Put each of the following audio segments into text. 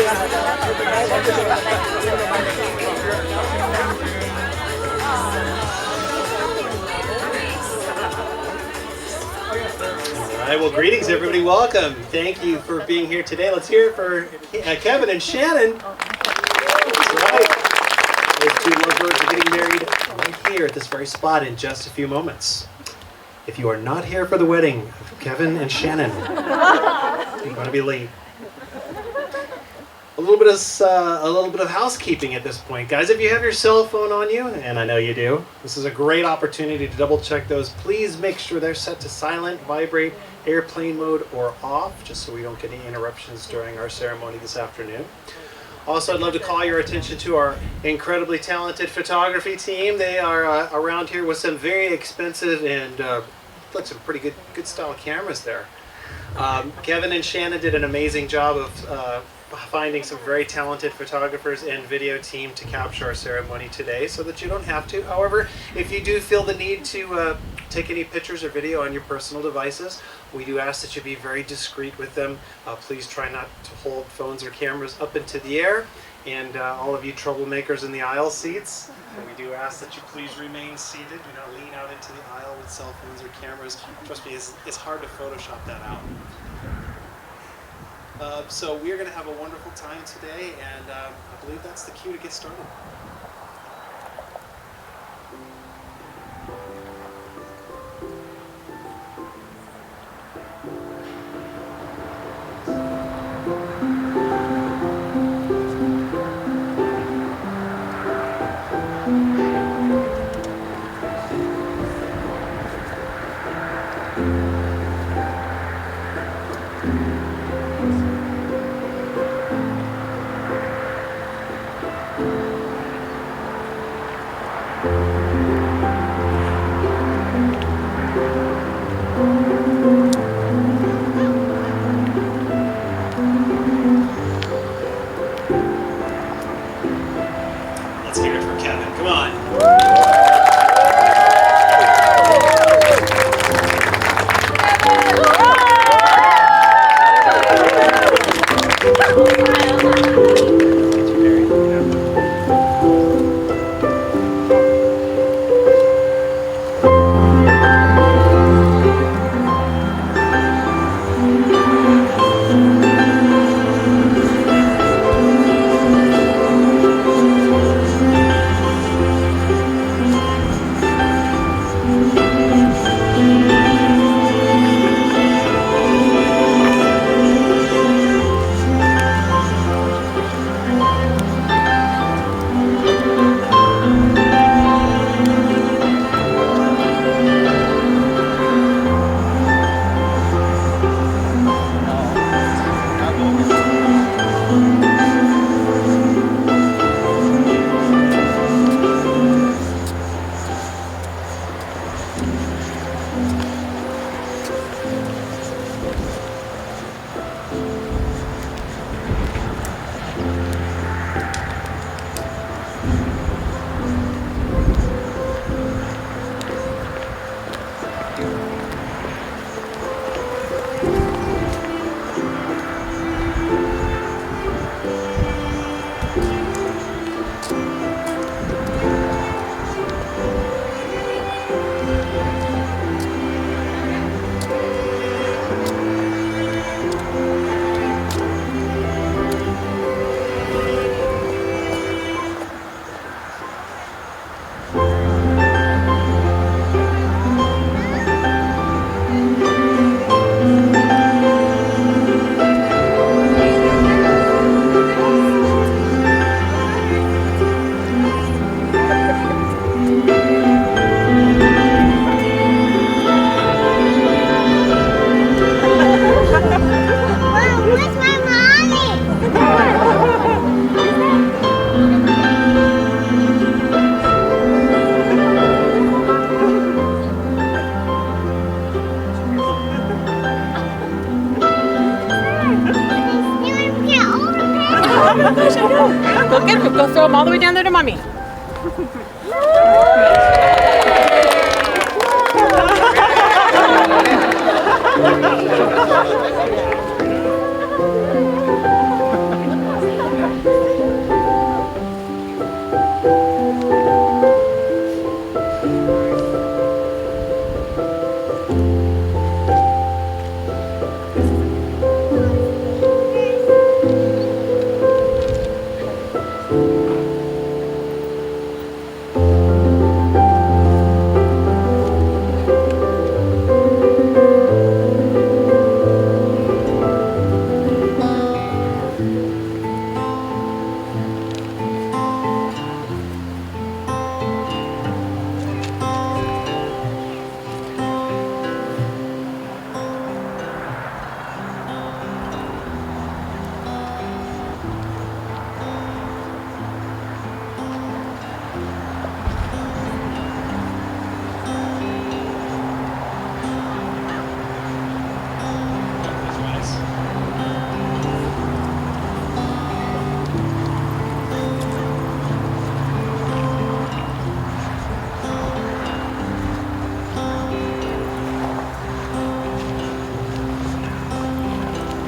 All right, well, greetings, everybody. Welcome. Thank you for being here today. Let's hear it for Kevin and Shanon. That's right. Those two lovebirds are getting married right here at this very spot in just a few moments. If you are not here for the wedding of Kevin and Shanon, you're going to be late. A little bit of housekeeping at this point, guys. If you have your cell phone on you, and I know you do, this is a great opportunity to double check those. Please make sure they're set to silent, vibrate, airplane mode, or off, just so we don't get any interruptions during our ceremony this afternoon. Also, I'd love to call your attention to our incredibly talented photography team. They are around here with some very expensive and some pretty good style cameras there. Kevin and Shanon did an amazing job of finding some very talented photographers and video team to capture our ceremony today, so that you don't have to. However, if you do feel the need to take any pictures or video on your personal devices, we do ask that you be very discreet with them. Please try not to hold phones or cameras up into the air. And all of you troublemakers in the aisle seats, we do ask that you please remain seated. Do not lean out into the aisle with cell phones or cameras. Trust me, it's hard to Photoshop that out. So we're going to have a wonderful time today, and I believe that's the cue to get started. Go get them. Go throw them all the way down there to Mommy.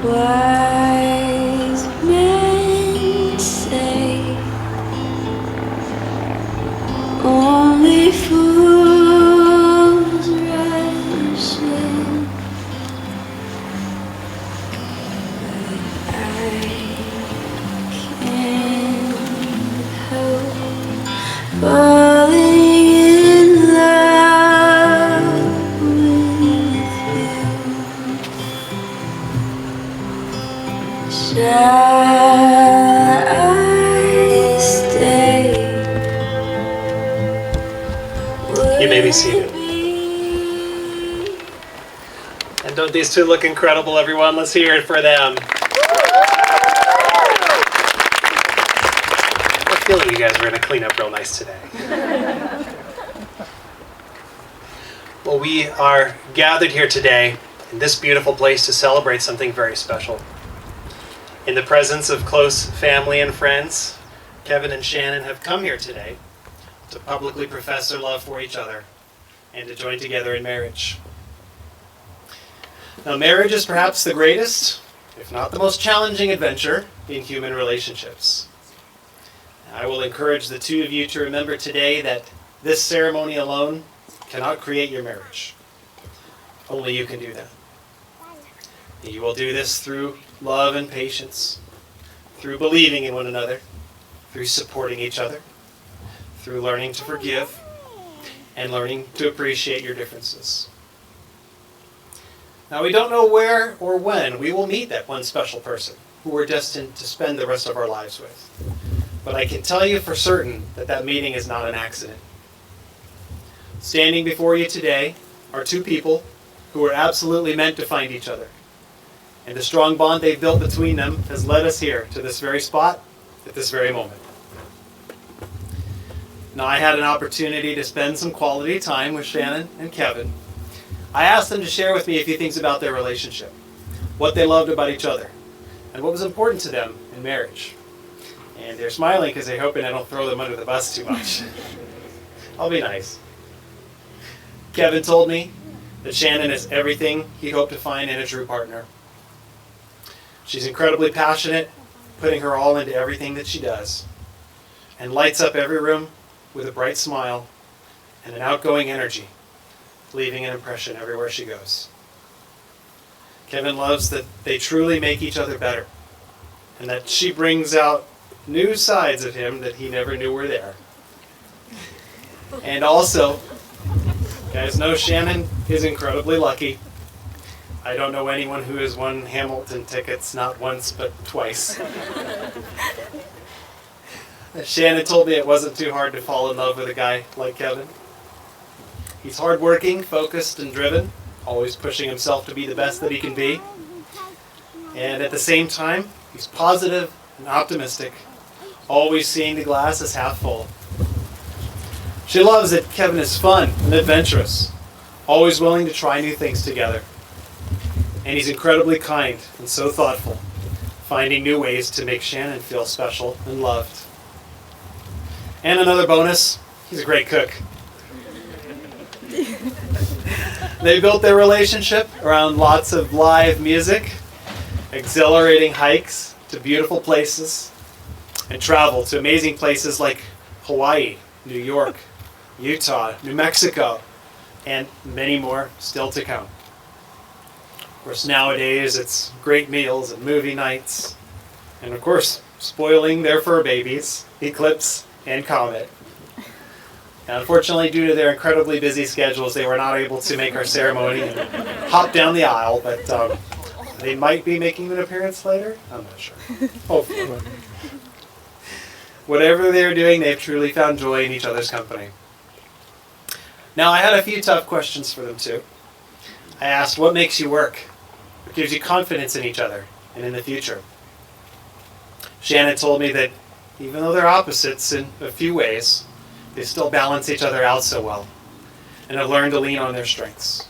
Wise men say only fools rush in. I can't help falling in love with you. Shall I stay? You may be seated. And don't these two look incredible, everyone? Let's hear it for them. I feel like you guys are going to clean up real nice today. Well, we are gathered here today in this beautiful place to celebrate something very special. In the presence of close family and friends, Kevin and Shanon have come here today to publicly profess their love for each other and to join together in marriage. Now, marriage is perhaps the greatest, if not the most challenging adventure in human relationships. I will encourage the two of you to remember today that this ceremony alone cannot create your marriage. Only you can do that. You will do this through love and patience, through believing in one another, through supporting each other, through learning to forgive, and learning to appreciate your differences. Now, we don't know where or when we will meet that one special person who we're destined to spend the rest of our lives with. But I can tell you for certain that that meeting is not an accident. Standing before you today are two people who are absolutely meant to find each other. And the strong bond they've built between them has led us here to this very spot at this very moment. Now, I had an opportunity to spend some quality time with Shanon and Kevin. I asked them to share with me a few things about their relationship, what they loved about each other, and what was important to them in marriage. And they're smiling because they're hoping I don't throw them under the bus too much. I'll be nice. Kevin told me that Shanon is everything he'd hoped to find in a true partner. She's incredibly passionate, putting her all into everything that she does, and lights up every room with a bright smile and an outgoing energy, leaving an impression everywhere she goes. Kevin loves that they truly make each other better, and that she brings out new sides of him that he never knew were there. And also, you guys know Shanon is incredibly lucky. I don't know anyone who has won Hamilton tickets not once but twice. Shanon told me it wasn't too hard to fall in love with a guy like Kevin. He's hardworking, focused, and driven, always pushing himself to be the best that he can be. And at the same time, he's positive and optimistic, always seeing the glass as half full. She loves that Kevin is fun and adventurous, always willing to try new things together. And he's incredibly kind and so thoughtful, finding new ways to make Shanon feel special and loved. And another bonus, he's a great cook. They built their relationship around lots of live music, exhilarating hikes to beautiful places, and travel to amazing places like Hawaii, New York, Utah, New Mexico, and many more still to come. Of course, nowadays it's great meals and movie nights, and of course, spoiling their fur babies, Eclipse and Comet. And unfortunately, due to their incredibly busy schedules, they were not able to make our ceremony and hop down the aisle, but they might be making an appearance later. I'm not sure. Hopefully. Whatever they're doing, they've truly found joy in each other's company. Now, I had a few tough questions for them too. I asked, what makes you work? What gives you confidence in each other and in the future? Shanon told me that even though they're opposites in a few ways, they still balance each other out so well and have learned to lean on their strengths.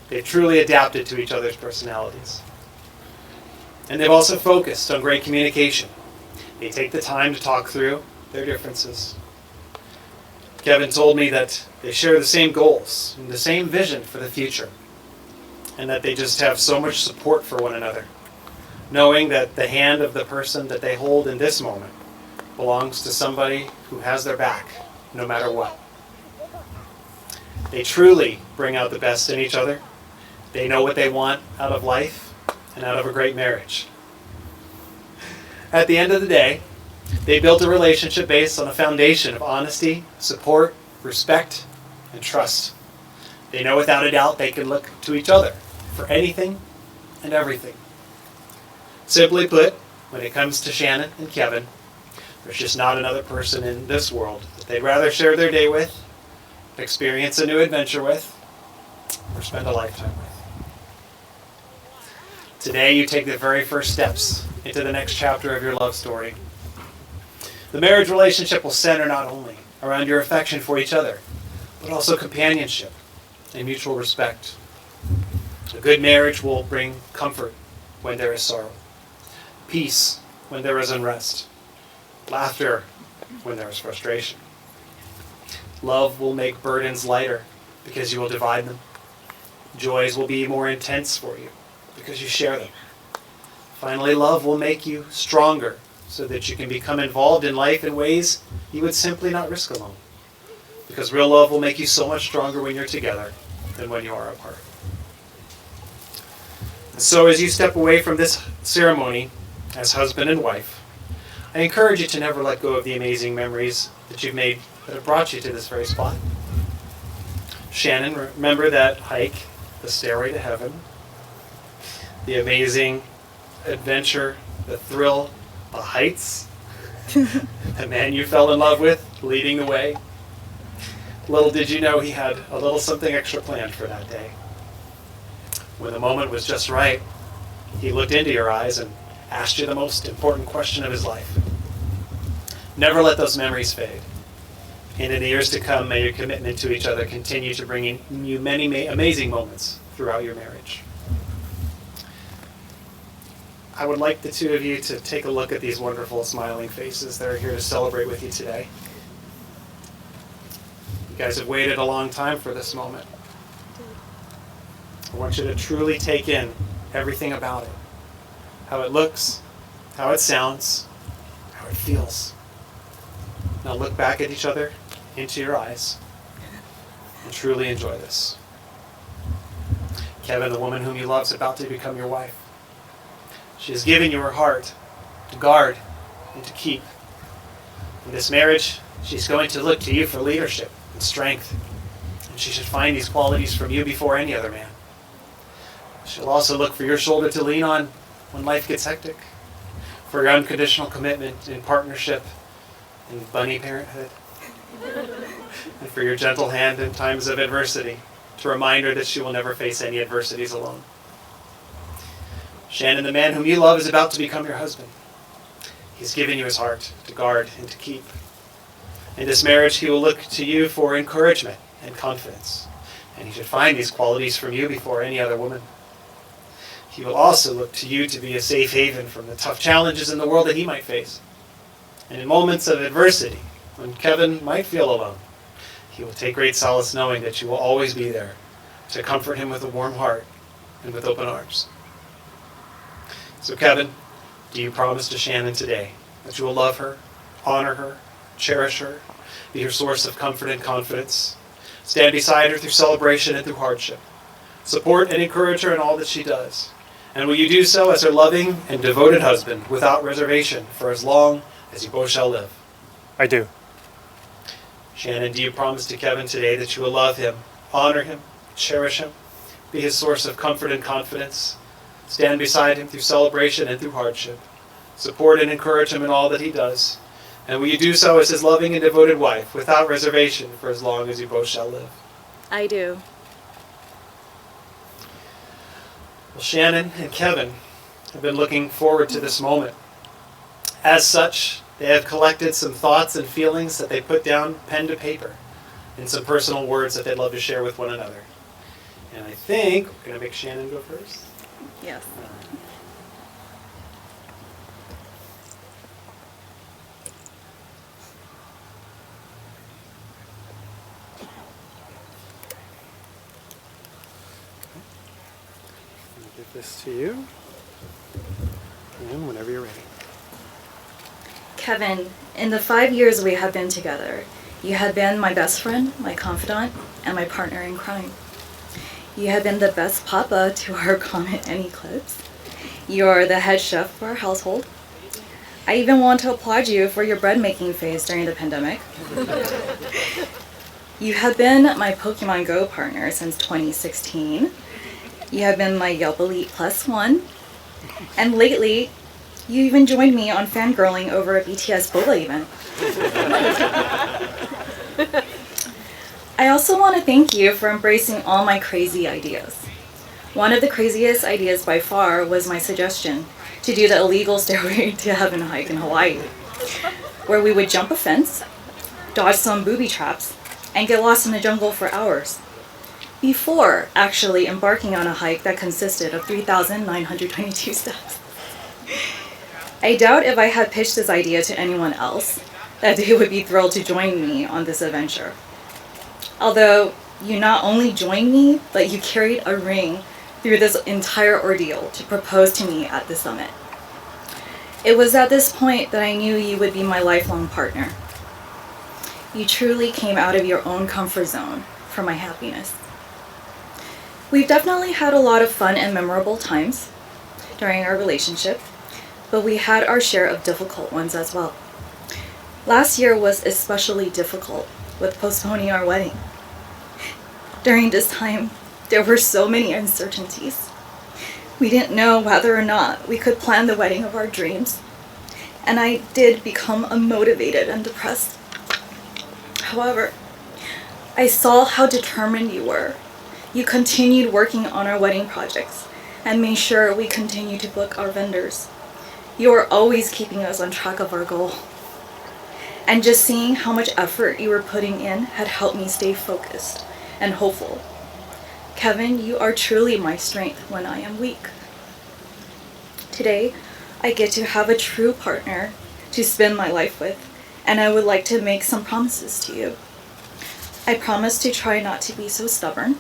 They've truly adapted to each other's personalities. And they've also focused on great communication. They take the time to talk through their differences. Kevin told me that they share the same goals and the same vision for the future, and that they just have so much support for one another. knowing that the hand of the person that they hold in this moment belongs to somebody who has their back, no matter what. They truly bring out the best in each other. They know what they want out of life and out of a great marriage. At the end of the day, they built a relationship based on a foundation of honesty, support, respect, and trust. They know without a doubt they can look to each other for anything and everything. Simply put, when it comes to Shanon and Kevin, there's just not another person in this world that they'd rather share their day with, experience a new adventure with, or spend a lifetime with. Today you take the very first steps into the next chapter of your love story. The marriage relationship will center not only around your affection for each other, but also companionship and mutual respect. A good marriage will bring comfort when there is sorrow, peace when there is unrest, laughter when there is frustration. Love will make burdens lighter because you will divide them. Joys will be more intense for you because you share them. Finally, love will make you stronger so that you can become involved in life in ways you would simply not risk alone. Because real love will make you so much stronger when you're together than when you are apart. And so as you step away from this ceremony as husband and wife, I encourage you to never let go of the amazing memories that you've made that have brought you to this very spot. Shanon, remember that hike, the stairway to heaven, the amazing adventure, the thrill, the heights, the man you fell in love with leading the way. Little did you know he had a little something extra planned for that day. When the moment was just right, he looked into your eyes and asked you the most important question of his life. Never let those memories fade. And in the years to come, may your commitment to each other continue to bring you many amazing moments throughout your marriage. I would like the two of you to take a look at these wonderful smiling faces that are here to celebrate with you today. You guys have waited a long time for this moment. I want you to truly take in everything about it. How it looks, how it sounds, how it feels. Now look back at each other, into your eyes, and truly enjoy this. Kevin, the woman whom you love, is about to become your wife. She has given you her heart to guard and to keep. In this marriage, she's going to look to you for leadership and strength. And she should find these qualities from you before any other man. She'll also look for your shoulder to lean on when life gets hectic, for your unconditional commitment in partnership and bunny parenthood, and for your gentle hand in times of adversity, to remind her that she will never face any adversities alone. Shanon, the man whom you love, is about to become your husband. He's given you his heart to guard and to keep. In this marriage, he will look to you for encouragement and confidence, and he should find these qualities from you before any other woman. He will also look to you to be a safe haven from the tough challenges in the world that he might face. And in moments of adversity, when Kevin might feel alone, he will take great solace knowing that you will always be there to comfort him with a warm heart and with open arms. So Kevin, do you promise to Shanon today that you will love her, honor her, cherish her, be her source of comfort and confidence, stand beside her through celebration and through hardship, support and encourage her in all that she does, and will you do so as her loving and devoted husband without reservation for as long as you both shall live? I do. Shanon, do you promise to Kevin today that you will love him, honor him, cherish him, be his source of comfort and confidence, stand beside him through celebration and through hardship, support and encourage him in all that he does, and will you do so as his loving and devoted wife without reservation for as long as you both shall live? I do. Well, Shanon and Kevin have been looking forward to this moment. As such, they have collected some thoughts and feelings that they put down pen to paper and some personal words that they'd love to share with one another. And I think we're going to make Shanon go first. Yes. Give this to you. Kevin, in the 5 years we have been together, you have been my best friend, my confidant, and my partner in crime. You have been the best papa to our comet and eclipse. You're the head chef for our household. I even want to applaud you for your bread making phase during the pandemic. You have been my Pokemon Go partner since 2016. You have been my Yelp Elite +1. And lately, you even joined me on fangirling over a BTS boba event. I also want to thank you for embracing all my crazy ideas. One of the craziest ideas by far was my suggestion to do the illegal Stairway to Heaven hike in Hawaii, where we would jump a fence, dodge some booby traps, and get lost in the jungle for hours, before actually embarking on a hike that consisted of 3,922 steps. I doubt if I had pitched this idea to anyone else that they would be thrilled to join me on this adventure. Although you not only joined me, but you carried a ring through this entire ordeal to propose to me at the summit. It was at this point that I knew you would be my lifelong partner. You truly came out of your own comfort zone for my happiness. We've definitely had a lot of fun and memorable times during our relationship, but we had our share of difficult ones as well. Last year was especially difficult with postponing our wedding. During this time, there were so many uncertainties. We didn't know whether or not we could plan the wedding of our dreams, and I did become unmotivated and depressed. However, I saw how determined you were. You continued working on our wedding projects and made sure we continued to book our vendors. You were always keeping us on track of our goal. And just seeing how much effort you were putting in had helped me stay focused and hopeful. Kevin, you are truly my strength when I am weak. Today, I get to have a true partner to spend my life with, and I would like to make some promises to you. I promise to try not to be so stubborn.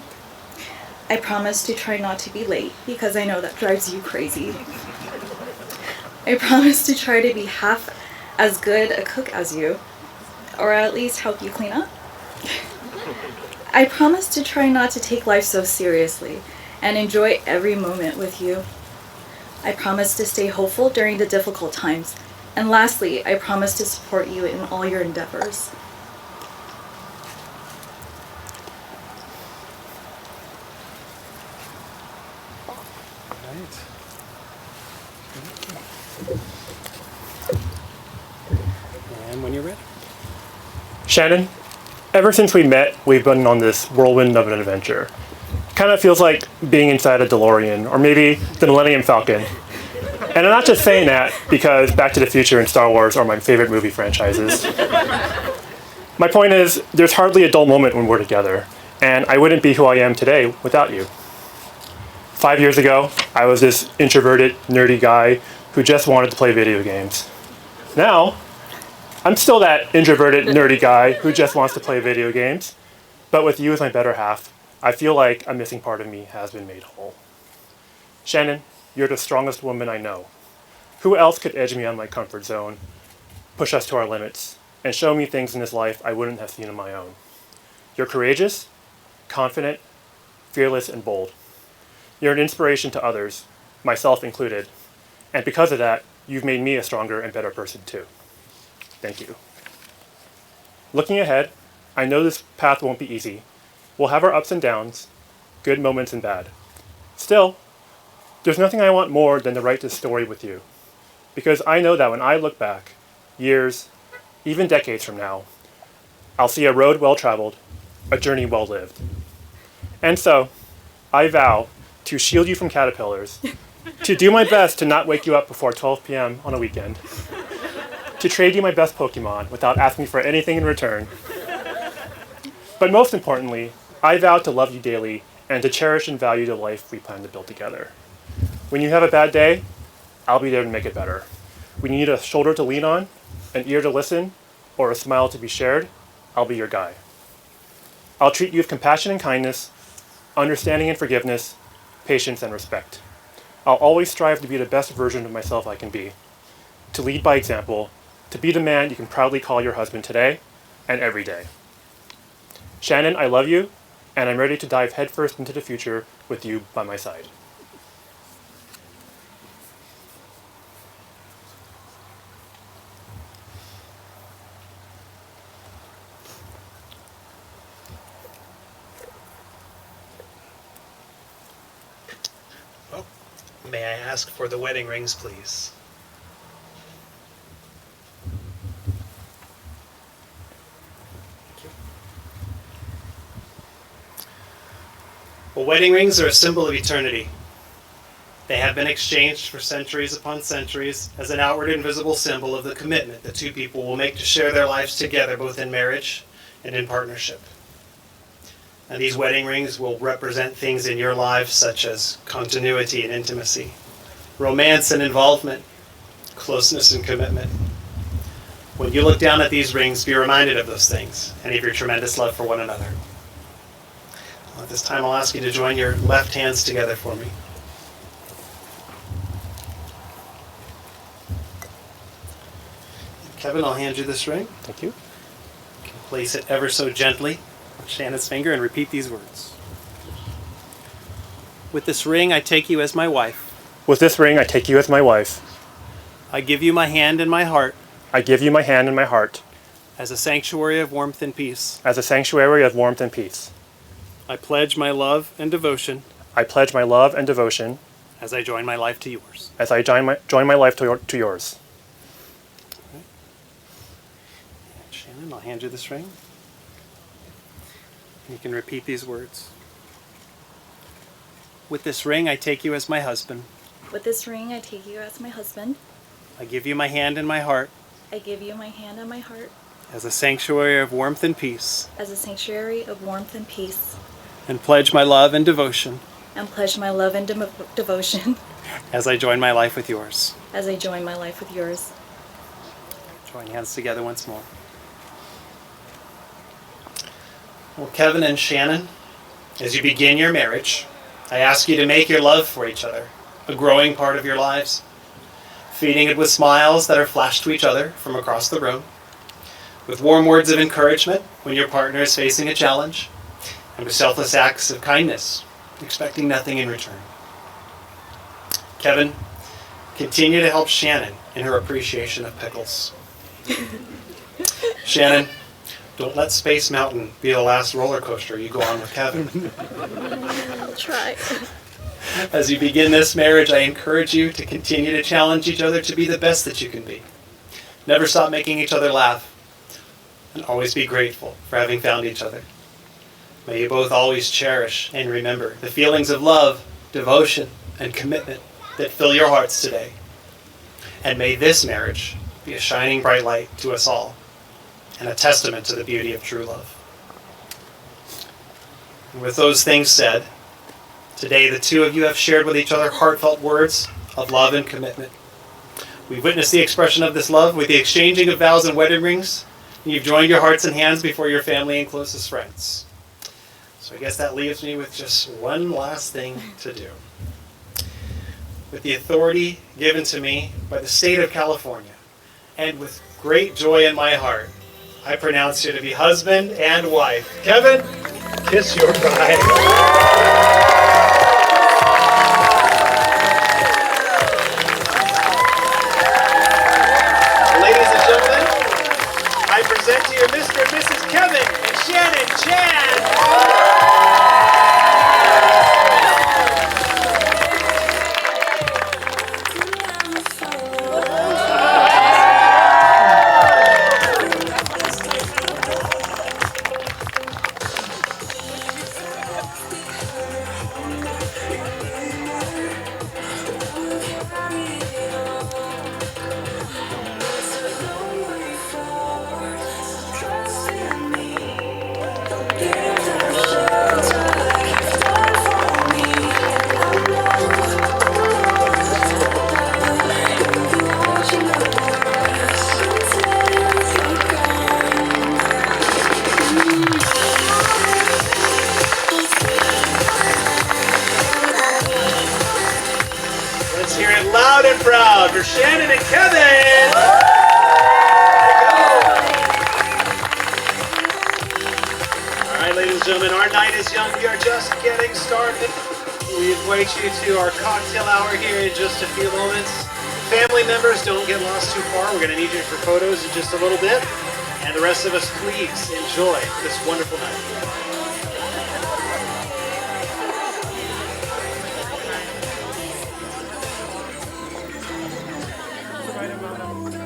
I promise to try not to be late, because I know that drives you crazy. I promise to try to be half as good a cook as you, or at least help you clean up. I promise to try not to take life so seriously and enjoy every moment with you. I promise to stay hopeful during the difficult times. And lastly, I promise to support you in all your endeavors. And when you're ready. Shanon, ever since we met, we've been on this whirlwind of an adventure. Kind of feels like being inside a DeLorean, or maybe the Millennium Falcon. And I'm not just saying that because Back to the Future and Star Wars are my favorite movie franchises. My point is, there's hardly a dull moment when we're together, and I wouldn't be who I am today without you. 5 years ago, I was this introverted, nerdy guy who just wanted to play video games. Now, I'm still that introverted, nerdy guy who just wants to play video games, but with you as my better half, I feel like a missing part of me has been made whole. Shanon, you're the strongest woman I know. Who else could edge me on my comfort zone, push us to our limits, and show me things in this life I wouldn't have seen on my own? You're courageous, confident, fearless, and bold. You're an inspiration to others, myself included, and because of that, you've made me a stronger and better person too. Thank you. Looking ahead, I know this path won't be easy. We'll have our ups and downs, good moments and bad. Still, there's nothing I want more than to write this story with you, because I know that when I look back, years, even decades from now, I'll see a road well traveled, a journey well lived. And so, I vow to shield you from caterpillars, to do my best to not wake you up before 12 p.m. on a weekend, to trade you my best Pokemon without asking for anything in return. But most importantly, I vow to love you daily and to cherish and value the life we plan to build together. When you have a bad day, I'll be there to make it better. When you need a shoulder to lean on, an ear to listen, or a smile to be shared, I'll be your guy. I'll treat you with compassion and kindness, understanding and forgiveness, patience and respect. I'll always strive to be the best version of myself I can be, to lead by example, to be the man you can proudly call your husband today and every day. Shanon, I love you, and I'm ready to dive headfirst into the future with you by my side. May I ask for the wedding rings, please? Thank you. Well, wedding rings are a symbol of eternity. They have been exchanged for centuries upon centuries as an outward and visible symbol of the commitment that two people will make to share their lives together, both in marriage and in partnership. And these wedding rings will represent things in your lives such as continuity and intimacy, romance and involvement, closeness and commitment. When you look down at these rings, be reminded of those things and of your tremendous love for one another. At this time, I'll ask you to join your left hands together for me. Kevin, I'll hand you this ring. Thank you. You can place it ever so gently on Shannon's finger and repeat these words. With this ring, I take you as my wife. With this ring, I take you as my wife. I give you my hand and my heart. I give you my hand and my heart. As a sanctuary of warmth and peace. As a sanctuary of warmth and peace. I pledge my love and devotion. I pledge my love and devotion. As I join my life to yours. As I join my life to yours. Okay. Shanon, I'll hand you this ring. You can repeat these words. With this ring, I take you as my husband. With this ring, I take you as my husband. I give you my hand and my heart. I give you my hand and my heart. As a sanctuary of warmth and peace. As a sanctuary of warmth and peace. And pledge my love and devotion. And pledge my love and devotion. As I join my life with yours. As I join my life with yours. Join hands together once more. Well, Kevin and Shanon, as you begin your marriage, I ask you to make your love for each other a growing part of your lives, feeding it with smiles that are flashed to each other from across the room, with warm words of encouragement when your partner is facing a challenge, and with selfless acts of kindness, expecting nothing in return. Kevin, continue to help Shanon in her appreciation of pickles. Shanon, don't let Space Mountain be the last roller coaster you go on with Kevin. I'll try. As you begin this marriage, I encourage you to continue to challenge each other to be the best that you can be. Never stop making each other laugh, and always be grateful for having found each other. May you both always cherish and remember the feelings of love, devotion, and commitment that fill your hearts today. And may this marriage be a shining bright light to us all, and a testament to the beauty of true love. And with those things said, today the two of you have shared with each other heartfelt words of love and commitment. We've witnessed the expression of this love with the exchanging of vows and wedding rings, and you've joined your hearts and hands before your family and closest friends. So I guess that leaves me with just one last thing to do. With the authority given to me by the state of California, and with great joy in my heart, I pronounce you to be husband and wife. Kevin, kiss your bride. Ladies and gentlemen, I present to you Mr. and Mrs. Kevin and Shanon Chan. Let's hear it loud and proud for Shanon and Kevin. just getting started. We invite you to our cocktail hour here in just a few moments. Family members, don't get lost too far. We're going to need you for photos in just a little bit. And the rest of us, please enjoy this wonderful night. Right amount of